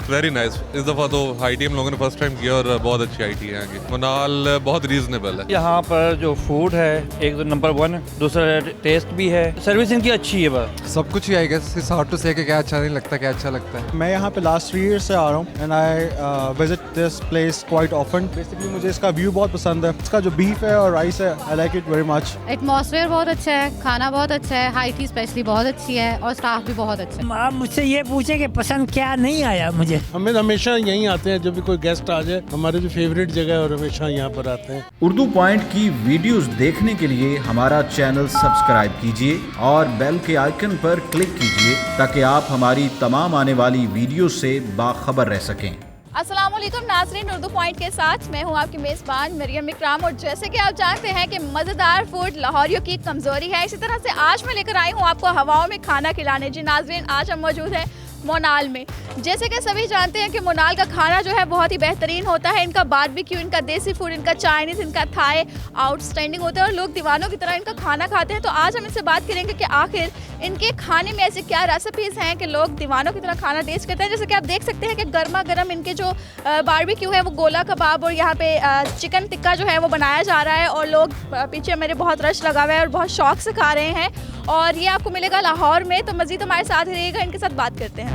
Very nice. इस दफ़ा तो हाईटी हम लोगों ने फर्स्ट टाइम किया और बहुत अच्छी हाईटी है यहाँ की। मनाल बहुत रीजनेबल है। यहाँ पर जो फूड है एक तो नंबर 1 है, दूसरा टेस्ट भी है, सर्विस इनकी अच्छी है। बस सब कुछ ही I guess, it's hard to say कि क्या अच्छा नहीं लगता क्या अच्छा लगता है। मैं यहाँ पे लास्ट 3 ईयर से आ रहा हूँ and I visit this place quite often. Basically मुझे इसका व्यू बहुत पसंद है, इसका जो बीफ है और राइस है, I like it very much. Atmosphere बहुत अच्छा है, खाना बहुत अच्छा है, हाईटी स्पेशली बहुत अच्छी है और स्टाफ भी बहुत अच्छा है। आप मुझसे ये पूछे कि पसंद क्या नहीं आया मुझे। हमें हमेशा यहीं आते हैं, जब भी कोई गेस्ट आ जाए हमारे जो फेवरेट जगह है और हमेशा यहाँ पर आते हैं। उर्दू पॉइंट की वीडियोस देखने के लिए हमारा चैनल सब्सक्राइब कीजिए और बेल के आइकन पर क्लिक कीजिए ताकि आप हमारी तमाम आने वाली वीडियो से बाखबर रह सकें। अस्सलाम वालेकुम नाज़रीन, उर्दू पॉइंट के साथ मैं हूं आपकी मेज़बान मरियम इकराम। और जैसे कि आप जानते हैं कि मज़ेदार फूड लाहौरियों की कमज़ोरी है, इसी तरह से आज मैं लेकर आई हूं आपको हवाओं में खाना खिलाने। जी नाज़रीन, आज हम मौजूद हैं मोनाल में। जैसे कि सभी जानते हैं कि मोनाल का खाना जो है बहुत ही बेहतरीन होता है। इनका बारबेक्यू, इनका देसी फूड, इनका चाइनीज़, इनका थाई आउटस्टैंडिंग होता है और लोग दीवानों की तरह इनका खाना खाते हैं। तो आज हम इनसे बात करेंगे कि आखिर इनके खाने में ऐसे क्या रेसिपीज़ हैं कि लोग दीवानों की तरह खाना टेस्ट करते हैं। जैसे कि आप देख सकते हैं कि गर्मा गर्म इनके जो बारबेक्यू है वो गोला कबाब और यहाँ पे चिकन टिक्का जो है वो बनाया जा रहा है और लोग पीछे मेरे बहुत रश लगा हुआ है और बहुत शौक से खा रहे हैं। और ये आपको मिलेगा लाहौर में। तो मज़ीद हमारे साथ रहिएगा, इनके साथ बात करते हैं।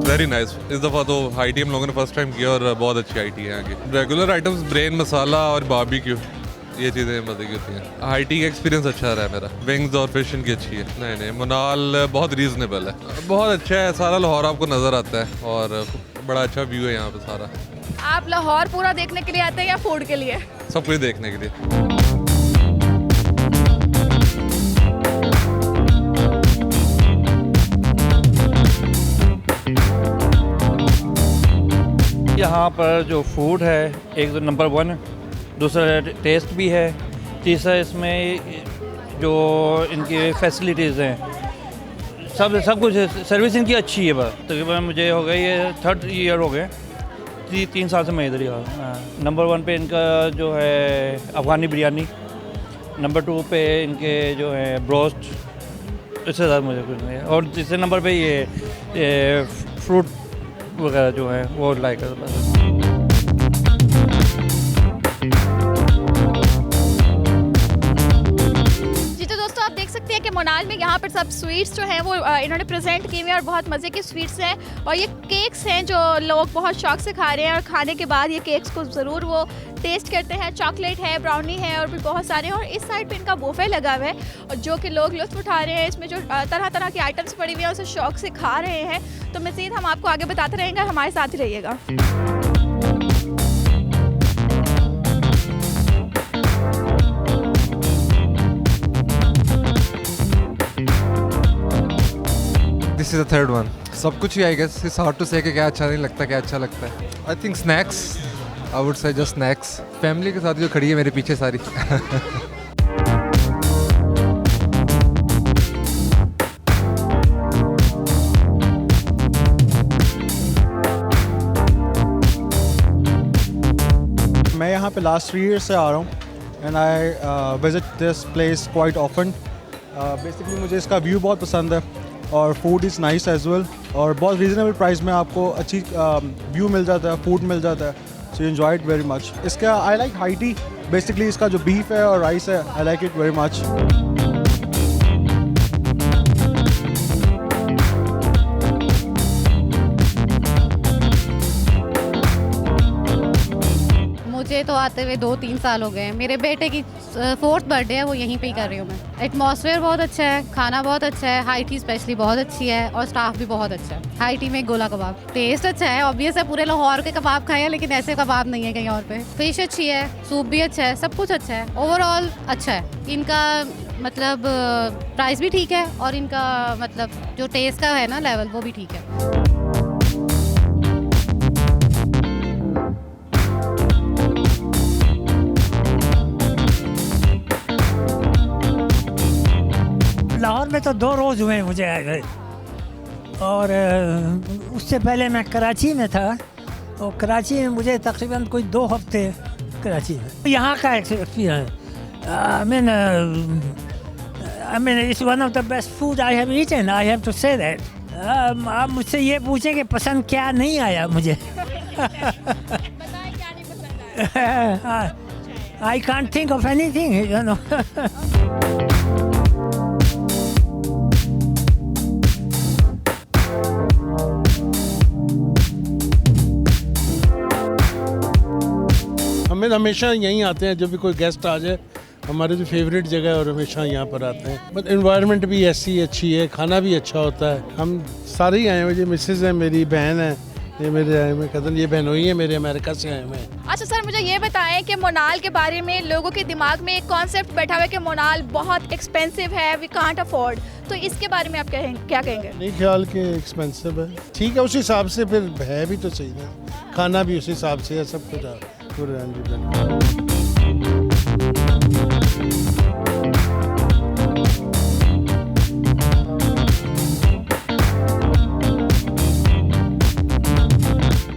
Very nice. इस दफ़ा तो हाईटी हम लोगों ने फर्स्ट टाइम किया और बहुत अच्छी हाईटी है यहाँ की। रेगुलर आइटम्स ब्रेन मसाला और बारबेक्यू, ये चीज़ें मज़े की होती हैं। हाईटी का एक्सपीरियंस अच्छा रहा है मेरा। विंग्स और फिश इनकी अच्छी है। नहीं, मनाल बहुत रीजनेबल है, बहुत अच्छा है। सारा लाहौर आपको नज़र आता है और बड़ा अच्छा व्यू है यहाँ पे सारा। आप लाहौर पूरा देखने के लिए आते हैं या फूड के लिए? सब कुछ देखने के लिए। यहाँ पर जो फूड है एक तो नंबर 1 है, दूसरा टेस्ट भी है, तीसरा इसमें जो इनकी फैसिलिटीज़ हैं सब कुछ है, सर्विस इनकी अच्छी है। बस तकरीबन मुझे हो गई ये 3rd ईयर हो गए, 3 साल से मैं इधर ही हाँ। नंबर 1 पे इनका जो है अफ़गानी बिरयानी, नंबर 2 पे इनके जो है ब्रोस्ट, इससे ज़्यादा मुझे कुछ नहीं है। और तीसरे नंबर पे ये फ्रूट वगैरह जो है वो लाइक है बस। जी तो दोस्तों, आप देख सकते हैं कि मोनाल में यहाँ पर सब स्वीट्स जो हैं वो इन्होंने प्रेजेंट की हुई हैं और बहुत मज़े की स्वीट्स हैं। और ये केक्स हैं जो लोग बहुत शौक से खा रहे हैं और खाने के बाद ये केक्स को ज़रूर वो टेस्ट करते हैं। चॉकलेट है, ब्राउनी है और भी बहुत सारे हैं। और इस साइड पे इनका बुफे लगा हुआ है और जो कि लोग लुत्फ़ उठा रहे हैं। इसमें जो तरह तरह की आइटम्स पड़ी हुई हैं उसे शौक से खा रहे हैं। तो मज़ीद हम आपको आगे बताते रहेंगे, हमारे साथ ही रहिएगा। This is the third one. सब कुछ ही I guess, it's hard to say कि क्या अच्छा नहीं लगता क्या अच्छा लगता है। I think snacks, I would say just snacks. Family के साथ जो खड़ी है मेरे पीछे सारी। मैं यहाँ पे लास्ट 3 ईयर से आ रहा हूँ and I visit this place quite often. Basically मुझे इसका व्यू बहुत पसंद है और food is nice as well. और बहुत रीज़नेबल प्राइस में आपको अच्छी व्यू मिल जाता है, फूड मिल जाता है। So you enjoy it very much. इसका आई लाइक हाईटी। बेसिकली इसका जो बीफ है और राइस है, I like it very much. मुझे तो आते हुए 2-3 साल हो गए हैं। मेरे बेटे की 4th बर्थडे है, वो यहीं पे ही कर रही हूँ मैं। एटमॉस्फेयर बहुत अच्छा है, खाना बहुत अच्छा है, हाईटी स्पेशली बहुत अच्छी है और स्टाफ भी बहुत अच्छा है। हाईटी में गोला कबाब टेस्ट अच्छा है। ऑब्वियस है, पूरे लाहौर के कबाब खाए हैं लेकिन ऐसे कबाब नहीं है कहीं और पे। फिश अच्छी है, सूप भी अच्छा है, सब कुछ अच्छा है। ओवरऑल अच्छा है। इनका मतलब प्राइस भी ठीक है और इनका मतलब जो टेस्ट का है ना लेवल, वो भी ठीक है। लाहौर में तो 2 रोज़ हुए मुझे आए गए, और उससे पहले मैं कराची में था, और कराची में मुझे तकरीबन कोई 2 हफ्ते कराची में। यहाँ का experience, I mean it's one of the best food I have eaten, I have to say that. आप मुझसे ये पूछें कि पसंद क्या नहीं आया मुझे। बताएं क्या नहीं पसंद आया। I can't think of anything, you know. हमें हमेशा यहीं आते हैं, जब भी कोई गेस्ट आ जाए हमारे जो फेवरेट जगह है और हमेशा यहाँ पर आते हैं। बट एनवायरनमेंट भी ऐसी अच्छी है, खाना भी अच्छा होता है। हम सारे ही आए हुए, ये मिसेज़ है, मेरी बहन है, ये मेरे आए हुए कज़न, ये बहनोई है मेरे, अमेरिका से आए हुए हैं। अच्छा सर, मुझे ये बताएं कि मोनाल के बारे में लोगों के दिमाग में एक कॉन्सेप्ट बैठा हुआ है कि मोनाल बहुत एक्सपेंसिव है, वी कांट अफोर्ड, तो इसके बारे में आप क्या कहेंगे? नहीं ख्याल के एक्सपेंसिव है, ठीक है, उस हिसाब से फिर है भी तो सही है, खाना भी उस हिसाब से है, सब कुछ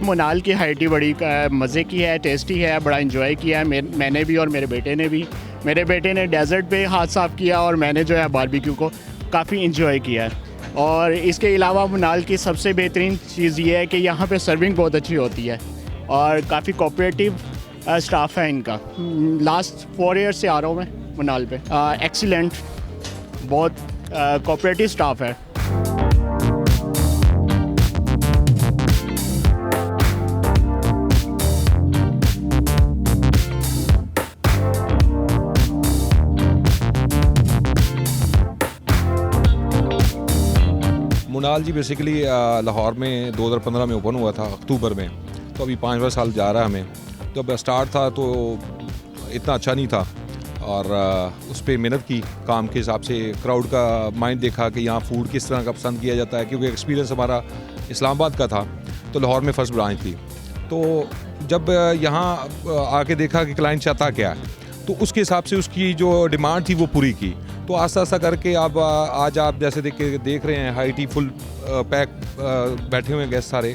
मोनाल की हाई टी बड़ी मज़े की है, टेस्टी है, बड़ा इन्जॉय किया है मैंने भी और मेरे बेटे ने भी। मेरे बेटे ने डेजर्ट पे हाथ साफ़ किया और मैंने जो है बारबेक्यू को काफ़ी इन्जॉय किया है। और इसके अलावा मोनाल की सबसे बेहतरीन चीज़ ये है कि यहाँ पे सर्विंग बहुत अच्छी होती है और काफ़ी कोऑपरेटिव स्टाफ है इनका। लास्ट 4 ईयर से आ रहा हूँ मैं मोनाल पे। एक्सीलेंट, बहुत कोऑपरेटिव स्टाफ है। मोनाल जी बेसिकली लाहौर में 2015 में ओपन हुआ था, अक्टूबर में, तो अभी 5वां साल जा रहा है हमें। तो जब स्टार्ट था तो इतना अच्छा नहीं था और उस पर मेहनत की, काम के हिसाब से क्राउड का माइंड देखा कि यहाँ फ़ूड किस तरह का पसंद किया जाता है, क्योंकि एक्सपीरियंस हमारा इस्लामाबाद का था तो लाहौर में फ़र्स्ट ब्रांच थी। तो जब यहाँ आके देखा कि क्लाइंट चाहता क्या है तो उसके हिसाब से उसकी जो डिमांड थी वो पूरी की। तो आस्ता आस्ता करके अब आज आप जैसे देख रहे हैं हाई टी फुल पैक बैठे हुए हैं गेस्ट सारे,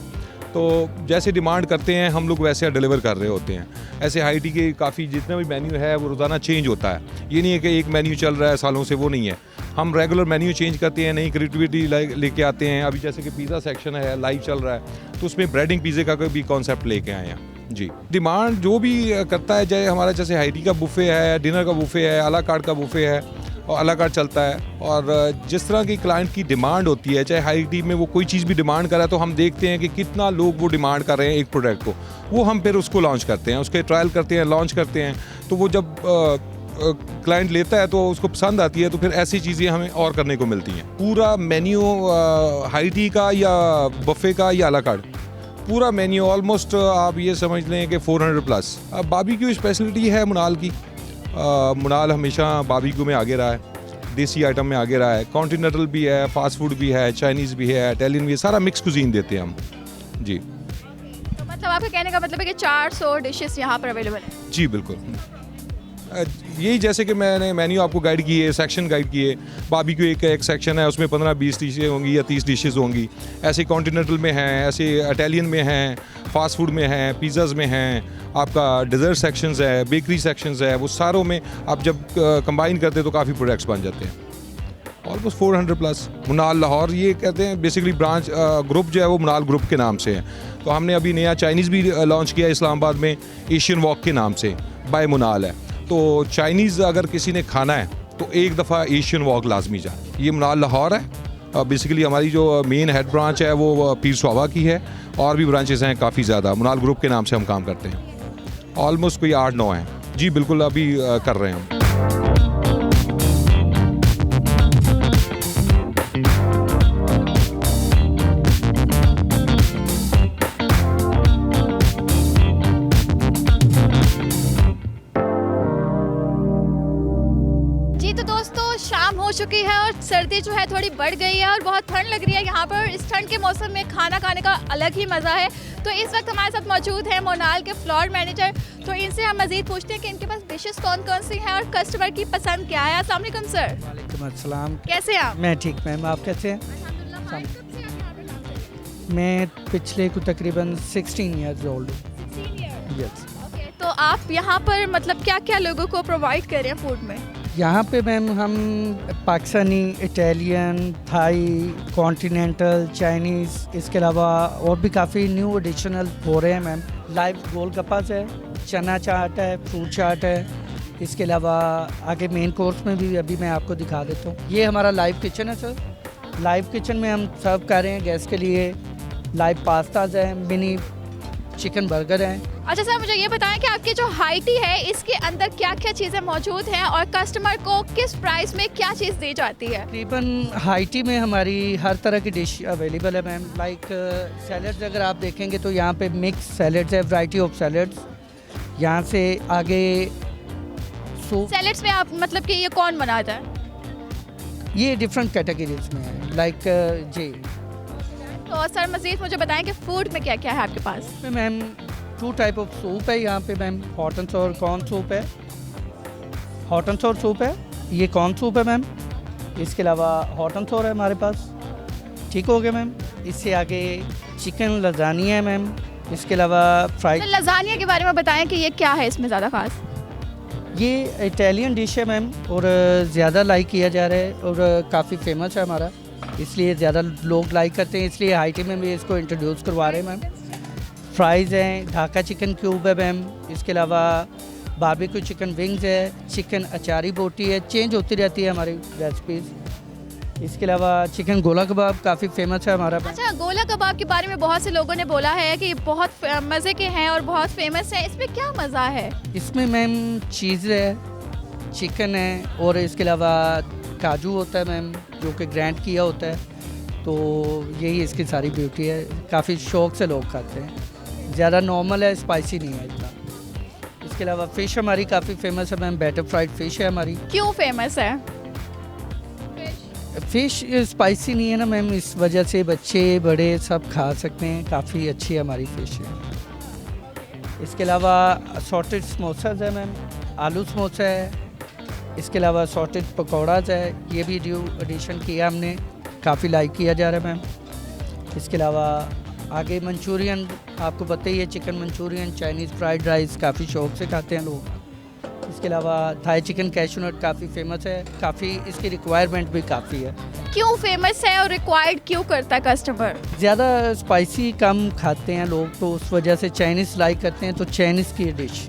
तो जैसे डिमांड करते हैं हम लोग वैसे डिलीवर कर रहे होते हैं। ऐसे हाई टी के काफ़ी जितना भी मेन्यू है वो रोज़ाना चेंज होता है, ये नहीं है कि एक मेन्यू चल रहा है सालों से, वो नहीं है। हम रेगुलर मेन्यू चेंज करते हैं, नई क्रिएटिविटी लेके आते हैं। अभी जैसे कि पिज़्ज़ा सेक्शन है, लाइव चल रहा है, तो उसमें ब्रेडिंग पिज़्ज़े का भी कॉन्सेप्ट लेके आए हैं जी। डिमांड जो भी करता है, चाहे हमारा जैसे हाई टी का बुफ़े है, डिनर का बुफ़े है, अला कार्ट का बुफ़े है और अला कार्ट चलता है। और जिस तरह की क्लाइंट की डिमांड होती है, चाहे हाई टी में वो कोई चीज़ भी डिमांड कर रहा है, तो हम देखते हैं कि कितना लोग वो डिमांड कर रहे हैं एक प्रोडक्ट को, वो हम फिर उसको लॉन्च करते हैं, उसके ट्रायल करते हैं, लॉन्च करते हैं। तो वो जब क्लाइंट लेता है तो उसको पसंद आती है, तो फिर ऐसी चीज़ें हमें और करने को मिलती हैं। पूरा मेन्यू हाई टी का या बफ़े का या अला कार्ट, पूरा मेन्यू ऑलमोस्ट आप ये समझ लें कि 400+। अब बारबेक्यू स्पेशलिटी है मोनाल की। मोनाल हमेशा बारबेक्यू में आगे रहा है, देसी आइटम में आगे रहा है, कॉन्टिनेंटल भी है, फास्ट फूड भी है, चाइनीज़ भी है, इटालियन भी है, सारा मिक्स कुजीन देते हैं हम जी। तो मतलब आपके कहने का मतलब है कि 400 डिशेस यहाँ पर अवेलेबल है? जी बिल्कुल, यही जैसे कि मैंने मेन्यू आपको गाइड किए, सेक्शन गाइड किए। बारबेक्यू एक सेक्शन है, उसमें 15-20 डिशें होंगी या 30 डिशेज़ होंगी। ऐसे कॉन्टिनेंटल में हैं, ऐसे इटालियन में हैं, फास्ट फूड में हैं, पिज़्ज़ाज़ में हैं, आपका डेजर्ट सेक्शंस है, बेकरी सेक्शंस है, वो सारों में आप जब कंबाइन करते हैं तो काफ़ी प्रोडक्ट्स बन जाते हैं। ऑलमोस्ट 400+। मोनाल लाहौर ये कहते हैं बेसिकली ब्रांच ग्रुप जो है वो मोनाल ग्रुप के नाम से है। तो हमने अभी नया चाइनीज़ भी लॉन्च किया इस्लामाबाद में, एशियन वॉक के नाम से, बाय मोनाल है। तो चाइनीज़ अगर किसी ने खाना है तो एक दफ़ा एशियन वॉक लाजमी जाए। ये मोनाल लाहौर है। बेसिकली हमारी जो मेन हेड ब्रांच है वो पीर सुहावा की है, और भी ब्रांचेस हैं काफ़ी ज़्यादा। मोनाल ग्रुप के नाम से हम काम करते हैं। ऑलमोस्ट कोई 8-9 हैं जी, बिल्कुल अभी कर रहे हैं हम। हो चुकी है और सर्दी जो है थोड़ी बढ़ गई है और बहुत ठंड लग रही है यहाँ पर। इस ठंड के मौसम में खाना खाने का अलग ही मज़ा है। तो इस वक्त हमारे साथ मौजूद है मोनाल के फ्लोर मैनेजर। तो इनसे हम मजीद पूछते हैं कि इनके पास डिशेस कौन कौन सी हैं और कस्टमर की पसंद क्या है। अस्सलाम वालेकुम सर। वालेकुम अस्सलाम। कैसे हैं आप? मैं ठीक मैम, आप कैसे हैं? मैं पिछले को तकरीबन 16 ईयर्स ओल्ड हूँ। यस। तो आप यहाँ पर मतलब क्या क्या लोगों को प्रोवाइड कर रहे हैं फूड में? यहाँ पे मैम हम Pakistani, Italian, Thai, continental, Chinese, इसके अलावा और भी काफ़ी न्यू एडिशनल हो रहे हैं मैम। लाइव गोलगप्पास है, चना चाट है, फ्रूट चाट है, इसके अलावा आगे मेन कोर्स में भी अभी मैं आपको दिखा देता हूँ। ये हमारा लाइव किचन है सर। लाइव किचन में हम सर्व कर रहे हैं गैस के लिए। लाइव पास्ताज है, मिनी चिकन बर्गर हैं। अच्छा सर, मुझे ये बताएं कि आपकी जो हाई टी है इसके अंदर क्या क्या चीज़ें मौजूद हैं और कस्टमर को किस प्राइस में क्या चीज़ दी जाती है? तकरीबन हाई टी में हमारी हर तरह की डिश अवेलेबल है मैम। लाइक सैलड्स अगर आप देखेंगे तो यहाँ पे मिक्स सैलड्स है, वैरायटी ऑफ सैलड्स। यहाँ से आगे सूप। सैलड्स में आप मतलब कि ये कौन बनाता है? ये डिफरेंट कैटेगरीज में है लाइक जी। तो सर मज़ीद मुझे बताएं कि फूड में क्या क्या है आपके पास? मैम 2 टाइप ऑफ सूप है यहाँ पे मैम। हॉट एंड सोर कॉर्न सूप है, हॉट एंड सोर सूप है, ये कॉर्न सूप है मैम। इसके अलावा हॉट एंड सोर है हमारे पास। ठीक हो गया मैम। इससे आगे चिकन लजानिया है मैम। इसके अलावा फ्राइड। तो लजानिया के बारे में बताएं कि ये क्या है इसमें ज़्यादा खास? ये इटालियन डिश है मैम और ज़्यादा लाइक किया जा रहा है और काफ़ी फेमस है हमारा, इसलिए ज़्यादा लोग लाइक करते हैं, इसलिए हाई टी में भी इसको इंट्रोड्यूस करवा रहे हैं मैम। फ्राइज़ हैं, ढाका चिकन क्यूब है मैम। इसके अलावा बारबेक्यू चिकन विंग्स है, चिकन अचारी बोटी है, चेंज होती रहती है हमारी रेसिपीज़। इसके अलावा चिकन गोला कबाब काफ़ी फेमस है हमारा। अच्छा, गोला कबाब के बारे में बहुत से लोगों ने बोला है कि बहुत मज़े के हैं और बहुत फेमस हैं, इसमें क्या मज़ा है? इसमें मैम चीज़ है, चिकन है और इसके अलावा काजू होता है मैम जो कि ग्राइंड किया होता है। तो यही इसकी सारी ब्यूटी है, काफ़ी शौक से लोग खाते हैं। ज़्यादा नॉर्मल है, स्पाइसी नहीं है इतना। इसके अलावा फ़िश हमारी काफ़ी फेमस है मैम, बैटर फ्राइड फ़िश है हमारी। क्यों फेमस है? फ़िश स्पाइसी नहीं है ना मैम, इस वजह से बच्चे बड़े सब खा सकते हैं। काफ़ी अच्छी हमारी फ़िश है। इसके अलावा सॉटेड समोसाज है मैम, आलू समोसा है। इसके अलावा सॉटेड पकौड़ाज है, ये भी न्यू एडिशन किया हमने, काफ़ी लाइक किया जा रहा है मैम। इसके अलावा आगे मंचूरियन, आपको पता ही है, chicken Manchurian, Chinese fried rice काफ़ी शौक से खाते हैं लोग। इसके अलावा थाई चिकन कैशू नट काफ़ी फेमस है, काफ़ी इसकी रिक्वायरमेंट भी काफ़ी है। क्यों फेमस है और रिक्वायर्ड क्यों करता है कस्टमर? ज़्यादा स्पाइसी कम खाते हैं लोग, तो उस वजह से चाइनीज़ लाइक करते हैं, तो चाइनीज़ की डिश।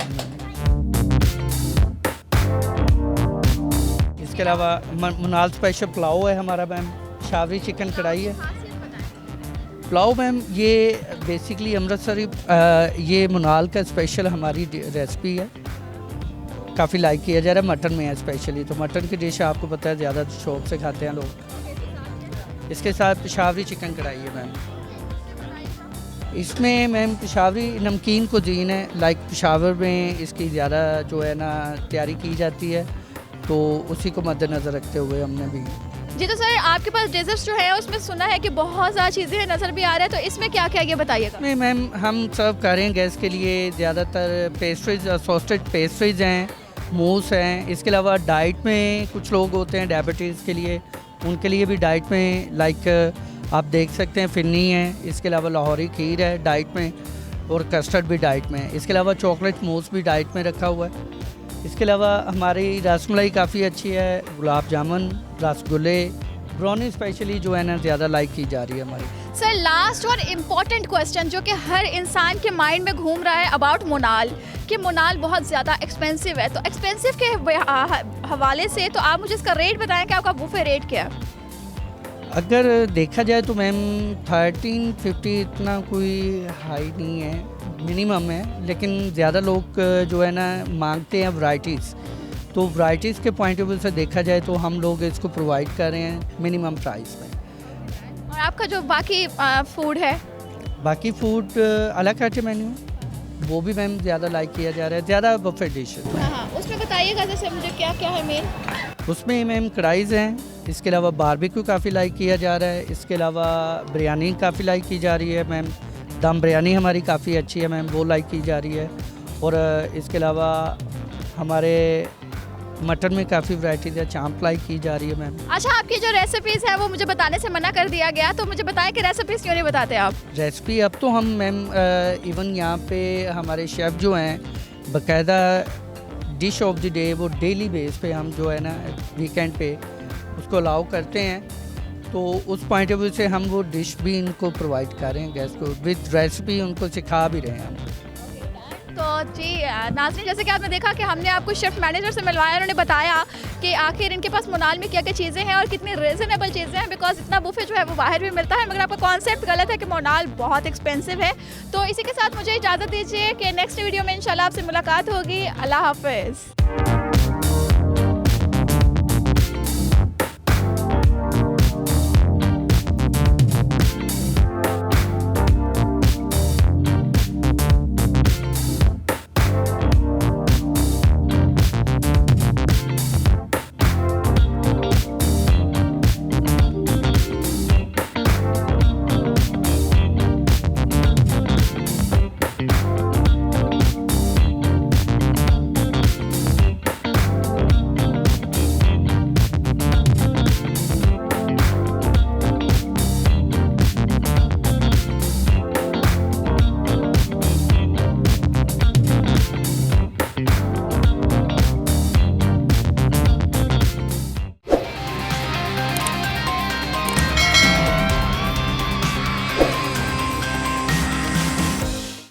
इसके अलावा मुनाल स्पेशल पुलाव है हमारा मैम, शावरी चिकन कढ़ाई है। पुलाव मैम ये बेसिकली अमृतसरी, ये मुनाल का स्पेशल हमारी रेसिपी है, काफ़ी लाइक किया जा रहा है। मटन में है स्पेशली, तो मटन की डिश आपको पता है ज़्यादा शौक से खाते हैं लोग। इसके साथ पेशावरी चिकन कढ़ाई है मैम। इसमें मैम पेशावरी नमकीन कुजीन है, लाइक पेशावर में इसकी ज़्यादा जो है ना तैयारी की जाती है, तो उसी को मद्देनज़र रखते हुए हमने भी। जी, तो सर आपके पास डेजर्ट्स जो है उसमें सुना है कि बहुत ज़्यादा चीज़ें नज़र भी आ रहा है, तो इसमें क्या क्या ये बताइएगा? नहीं मैम, हम सर्व कर रहे हैं गैस के लिए ज़्यादातर पेस्ट्रीज, सॉस्टेड पेस्ट्रीज हैं, मूस हैं। इसके अलावा डाइट में कुछ लोग होते हैं डायबिटीज़ के लिए, उनके लिए भी डाइट में लाइक आप देख सकते हैं फिन्नी है। इसके अलावा लाहौरी खीर है डाइट में, और कस्टर्ड भी डाइट में है। इसके अलावा चॉकलेट मूस भी डाइट में रखा हुआ है। इसके अलावा हमारी रसमलाई काफ़ी अच्छी है, गुलाब जामुन, रसगुल्ले, ब्राउनी स्पेशली जो है ना ज़्यादा लाइक की जा रही है हमारी। सर लास्ट और इम्पॉर्टेंट क्वेश्चन जो कि हर इंसान के माइंड में घूम रहा है अबाउट मोनाल, कि मोनाल बहुत ज़्यादा एक्सपेंसिव है, तो एक्सपेंसिव के हवाले से तो आप मुझे इसका रेट बताएं कि आपका बुफे रेट क्या है? अगर देखा जाए तो मैम 1350 इतना कोई हाई नहीं है, मिनिमम है, लेकिन ज़्यादा लोग जो है ना मांगते हैं वैराइटीज़, तो वैराइटीज़ के पॉइंट ऑफ व्यू से देखा जाए तो हम लोग इसको प्रोवाइड कर रहे हैं मिनिमम प्राइस में। और आपका जो बाकी फूड है? बाकी फूड अलग काटे मेन्यू, वो भी मैम ज़्यादा लाइक किया जा रहा है, ज़्यादा बफे डिश है। हाँ, उसमें बताइएगा जैसे मुझे क्या क्या है मेन? उसमें मैम कढ़ाईज़ हैं, इसके अलावा बारबेक्यू काफ़ी लाइक किया जा रहा है, इसके अलावा बिरयानी काफ़ी लाइक की जा रही है मैम, दम बिरयानी हमारी काफ़ी अच्छी है मैम, वो लाइक की जा रही है। और इसके अलावा हमारे मटन में काफ़ी वैरायटीज़ है, चांप लाइक की जा रही है मैम। अच्छा, आपकी जो रेसिपीज़ है वो मुझे बताने से मना कर दिया गया, तो मुझे बताएं कि रेसिपीज़ क्यों नहीं बताते आप? रेसिपी अब तो हम मैम इवन यहाँ पे हमारे शेफ़ जो हैं बाकायदा डिश ऑफ द डे वो डेली बेस पे हम जो है ना वीकेंड पे उसको अलाउ करते हैं, तो उस पॉइंट ऑफ व्यू से हम वो डिश भी इनको प्रोवाइड कर रहे हैं गेस्ट को, विद रेसिपी उनको सिखा भी रहे हैं हम। तो जी नाज़रीन, जैसे कि आपने देखा कि हमने आपको शिफ्ट मैनेजर से मिलवाया, उन्होंने बताया कि आखिर इनके पास मोनाल में क्या क्या चीज़ें हैं और कितनी रीज़नेबल चीज़ें हैं, बिकॉज इतना बुफे जो है वो बाहर भी मिलता है, मगर आपका कॉन्सेप्ट गलत है कि मोनाल बहुत एक्सपेंसिव है। तो इसी के साथ मुझे इजाज़त दीजिए कि नेक्स्ट वीडियो में इंशाल्लाह आपसे मुलाकात होगी। अल्लाह हाफिज़।